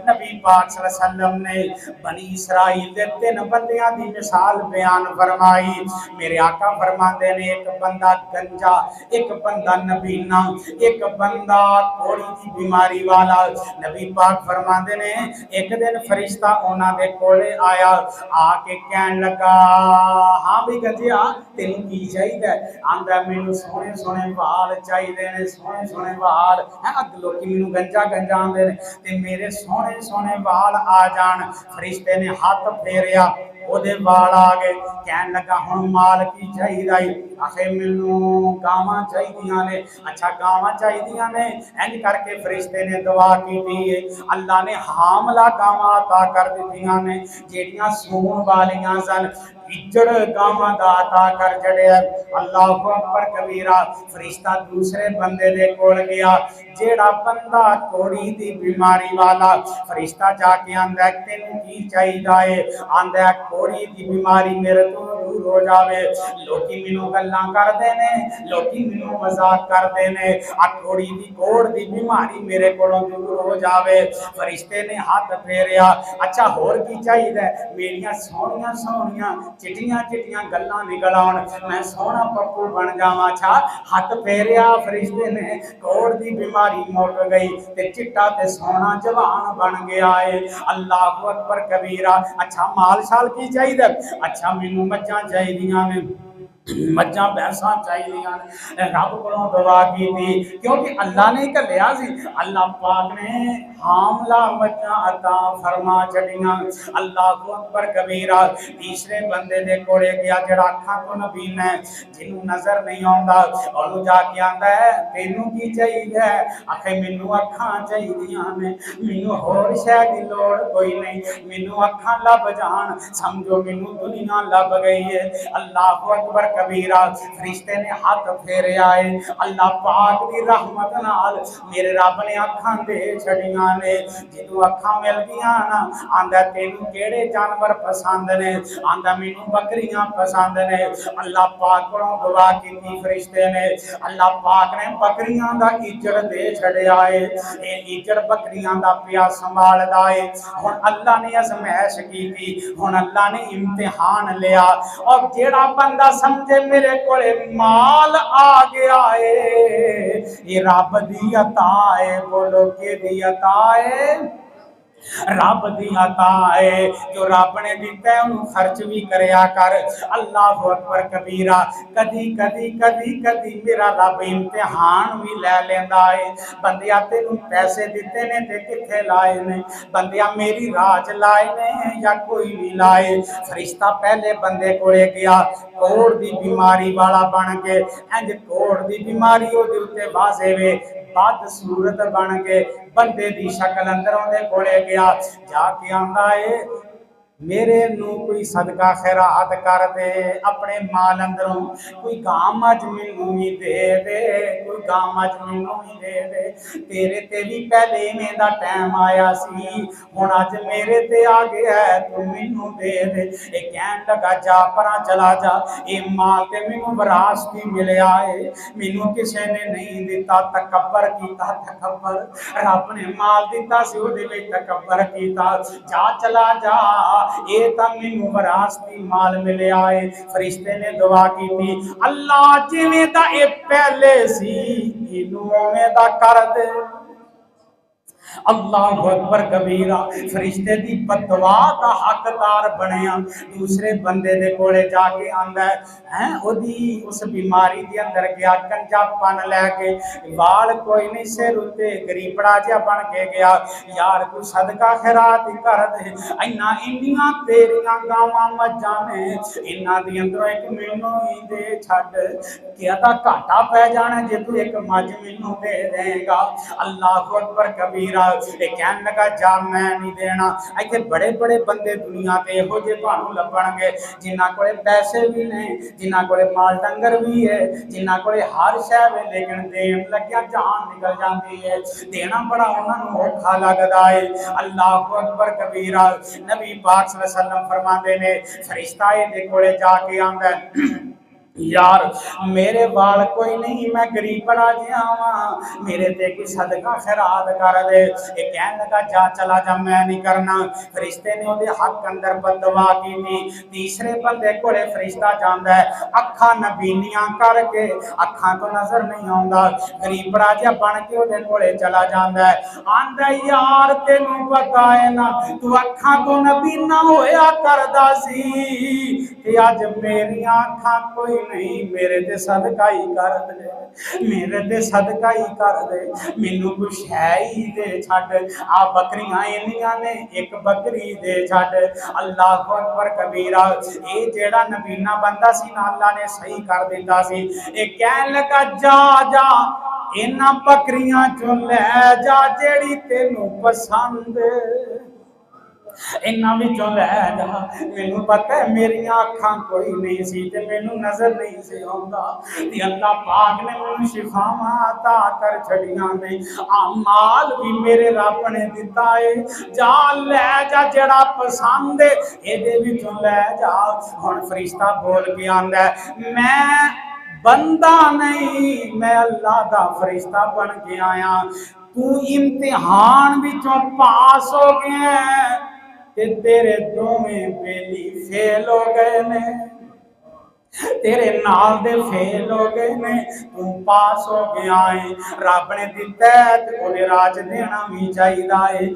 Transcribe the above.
नबी पाक सल्लल्लाहु अलैहि वसल्लम ने बनी इसराइल दे 3 बंदियां दी मिसाल बयान फरमाई। मेरे आका फरमाते ने एक बंदा गंजा, एक बंदा नबीना, एक बंदा कोड़ी की बीमारी वाला। नबी पाक फरमाते ने एक दिन फरिश्ता उन्हां दे कोले आया, आके कहन लगा हाँ भी गंजिया तेनू की चाहिए? आंदा मैनू सोहने सोहने वाल चाहिए ने, सोहने सोहने वाल है। लोग मैनू गंजा गंजा आंदे ने ते मेरे सोहने सोहने वाल आ जान। फरिश्ते ने हाथ फेरिया, ओदे वाल आ गए। कहन लगा हुण माल की चाहिए? आखे मैनू गावां चाहिए ने। अच्छा गावां चाहिए ने। इंज करके फरिश्ते ने दुआ की, अल्लाह ने हामला गावां अता कर दित्तियां ने जेड़ियां सूण वालियां सन। इज्जड़ गावां दा अता कर जड़िया। अल्लाह अकबर कबीरा। फरिश्ता दूसरे बंदे दे कोल गया, जेड़ा बंदा कोड़ी दी बीमारी वाला। फरिश्ता जाके आंदा तेनू की चाहिए? आंदा कोड़ी दी बीमारी मेरे तो दूर हो जावे। लोकी मैनू गल्लां करदे ने, लोकी मैनू मजाक करदे ने, आ कोड़ी दी कोड़ दी बीमारी मेरे कोलों दूर हो जावे। फरिश्ते ने हाथ फेरिया, अच्छा होर की चाहिए? मेरियां सोहनियां सोहनियां चिटियां चिटियां गल्लां निकल आउण, मैं सोहना पप्पू बन जावां। अच्छा हाथ फेरिया फरिश्ते ने, कोड़ दी बीमारी मुक गई ते चिट्टा ते सोहना जवान बन गया है। अल्लाह अकबर कबीरा। अच्छा माल शाल की चाहिए? अच्छा मैनू मज्जां चाहिदियां ने, मज्जां भैंसां चाहिदियां ने। रब कोलों दुआ की थी क्योंकि अल्लाह ने घल्लिया सी। अल्लाह पाक ने हामला मज्जां अता फरमा छड़ियां। अल्लाह अकबर कबीरा। तीसरे बंदे दे कोले गया जेड़ा अखां तो नबीन है, जिन्नू नजर नहीं आउंदा। ओनू जाके आंदा है तेनू की चाहिए? आखे मैनू अखां चाहिदियां ने, मैनू होर शै दी लोड़ कोई नहीं, मैनू अखां लभ जान, समझो मैनू दुनिया लभ गई है। अल्लाह अकबर कबीरा। फरिश्ते ने हाथ फेरे आए, अल्लाह पाक दी रहमत नाल मेरे रब ने अखां दे छड़ियां ने। जिदू अखां मिल गईयां ना, आंदा तेनू केड़े जानवर पसंद ने? आंदा मैनू बकरियां पसंद ने। अल्लाह पाक कोलों दुआ कीती फरिश्ते ने, अल्लाह पाक ने बकरियां दा इज्जड़ दे छड़िया है। ये इज्जड़ बकरियां दा पिया संभालदा है। हुण अल्लाह ने अजमैश कीती, हुण अल्लाह ने इम्तिहान लिया। और जेड़ा बंदा समझे मेरे कोले माल आ गया है, ये रब दी अता है। बोलो के दी अता है? रब दी अता है। जो रब ने दिता है उन्हें खर्च भी करया कर। अल्लाह अकबर कबीरा। कदी कदी कदी कदी मेरा रब इम्तिहान भी लै लेंदा है। बंदिया तेनू पैसे दिते ने ते किथे लाए ने? बंदिया मेरी राज लाए ने या कोई नहीं लाए? फरिश्ता पहले बंदे कोले गया, कोड़ दी बीमारी वाला बन के। इंज कोड़ दी बीमारी ओदे उत्ते वाजे वे, बद सूरत बन के बंदे दी शक्ल अंदरों दे कोले गया। जाके आंदा है मेरे नू कोई सदका खैरात कर दे, अपने माल अंदरों कोई गां मज मैनू भी दे दे, कोई गां मज मैनू भी दे दे। तेरे ते भी पहले इवें दा टाइम आया सी, हुण अज मेरे ते आ गया है, तू मैनू दे दे। ये कहन लगा जा परां चला जा, ये माल ते मैनू विरासती मिलिया है, मैनू किसी ने नहीं दिता। तकब्बर कीता, तकब्बर। रब ने माल दिता सी उहदे विच तकब्बर कीता। जा चला जा, ये तां मैनू विरासती माल मिलिया है। फरिश्ते ने दुआ की थी, अल्लाह जिवें दा ये पहले सी इनू उवें दा कर दे। अल्लाह अकबर कबीरा। फरिश्ते दी बददुआ दा हकदार बनया। दूसरे बंदे दे कोले जाके आंदा है ओदी उस बीमारी दे अंदर गया, कंजापन लैके, वाल कोई नहीं सिर उत्ते, गरीबड़ा जिहा बन के गया। यार कोई सदका खैरात ही कर दे, इन्ना इन्नियां तेरियां गावां मज्जां ने, इन्ना दी अंदरों एक मैनू ही दे छड्ड, क्या दा घाटा पै जाना जे तू एक मज मैनू दे देगा। अल्लाह अकबर कबीरा। कहन लगा जा मैं नहीं देना। इत्थे बड़े बड़े बंदे दुनिया ते इहो जे तुहानू लभणगे जिन्हां कोले पैसे भी ने, जिन्हां कोले माल डंगर भी है, जिन्हां कोले हर शै वे, लेकिन देन लग्या जान निकल जाती है। देना बड़ा उन्हां नू औखा लगदा है। अल्लाह अकबर कबीरा। नबी पाक सल्लल्लाहु अलैहि वसल्लम फरमाते ने फरिश्ता इहदे कोले जाके आंदा यार मेरे वाल कोई नहीं, मैं गरीब बड़ा जिहा वां, मेरे ते कोई सदका खैरात कर दे। ये कहन लगा जा चला जा, मैं नहीं करना। फरिश्ते ने ओदे हक अंदर बददुआ की थी। तीसरे बंदे कोले फरिश्ता जांदा है, अखां नबीनियां करके अखां तो नजर नहीं आउंदा, गरीब बड़ा जिहा बन के ओदे कोले चला जांदा है। आंदा यार तेनू पता है ना, तू अखां तो नबीना होया करदा सी, ते अज मेरियां अखां कोई नहीं, मेरे ते सदका ही कर दे, मेरे ते सदका ही कर दे, मैनू कुछ है ही दे छड्ड। आ बकरियां इन्नियां ने, एक बकरी दे छड्ड। अल्लाह अकबर कबीरा। ये जेड़ा नबीना बंदा सी ना, अल्लाह ने सही कर दिता सी। ये कहन लगा जा जा इन्हां बकरियां चों लै जा जेड़ी तेनू पसंद, इन्हां विचों लै जा। मैनू पता है मेरियां अखां कोई नहीं सी ते मैनू नजर नहीं सी आउंदा, ते अल्लाह पाक ने मैनू शिफावां अता कर छड़ियां ने। आ माल भी मेरे रब ने दिता है, जा लै जा जेड़ा पसंद है एदे विचों लै जा। हुण फरिश्ता बोल के आंदा है, मैं बंदा नहीं, मैं अल्लाह दा फरिश्ता बन के आया। तू इम्तिहान विचों पास हो गया, तेरे दोवें बेली फेल हो गए ने, तेरे नाल दे फेल हो गए ने, तू पास हो गया है। रब ने दिता है ते ओदे राज देना भी चाहिदा है।